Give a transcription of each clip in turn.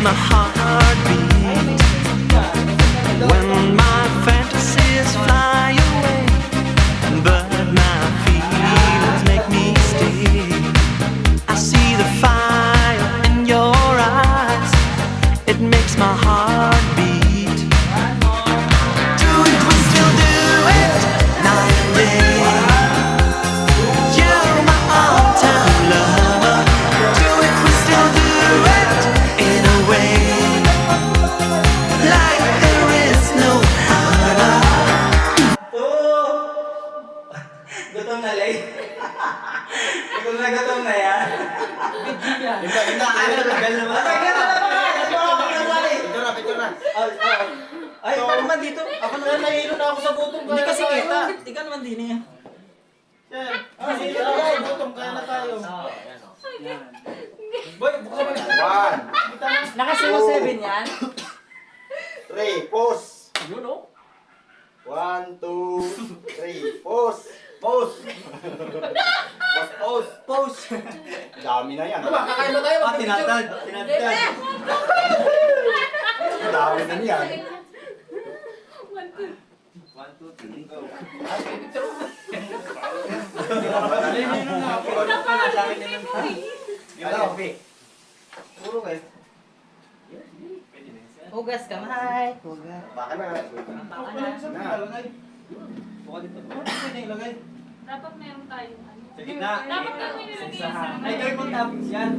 my heart beat when my fantasies fly away, but my feelings make me stay. I see the fire in your eyes, it makes my heart beat. Do it, we still do it, night and day. You're my all-time lover. Do it, we still do it, in a way, like there is no other. Gutom na lay. Gutom na yan. Tagal naman. Picture na. Ay, ikaw naman dito. Ako naman nahihilo na ako sa gutom. Hindi kasi kita. Ikaw naman din eh. Sige tayo, gutom kaya na tayo. Boy, buksan mo na. 1, Nakasimo 7 yan? 3, pause. Yun o. 1, 2, 3, pause. Pause. Pause. Dami na yan. Kakain ba tayo? Tinatad. Dami na yan. 1, 2, 3, go. Puro kayo. Hugas kamay. Hugas. Baka na. Dapat meron tayong ano. Sa gitna. Dapat kami nilagay sa Ay, gawin mong toppings yan.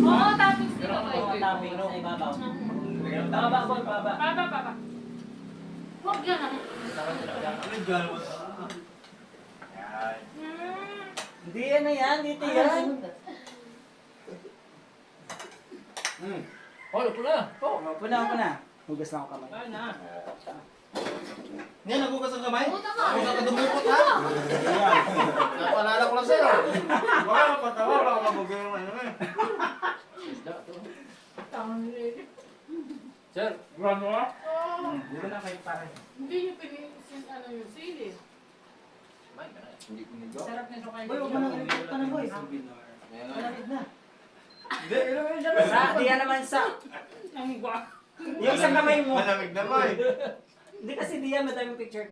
Oo, toppings dito kayo. Topping sa ibabaw. Baba. Baba. Huwag yan ah. Hindi yan na yan. Dito yan. Oh, lupo na. Upo na. Hugas na ako kamay. Ngayon, nagugas ang kamay? Oo, tama. Ako sa kadumukot ha? Napalala ko lang sa'yo. Baka mapatawa, baka mabugay yung ano eh. Sir, gano ka? Dito na kayo pare. Hindi niyo pinisin ano yung sili. Hindi ko nito. Sarap nito kayo. Boy, huwag mo na ipot ka na boy. Malapit na. Hindi, ilo mo siya. Di yan naman sa... Ang gwa. Yung isang kamay mo. Malamig na ba eh. Hindi kasi di yan madaming picture.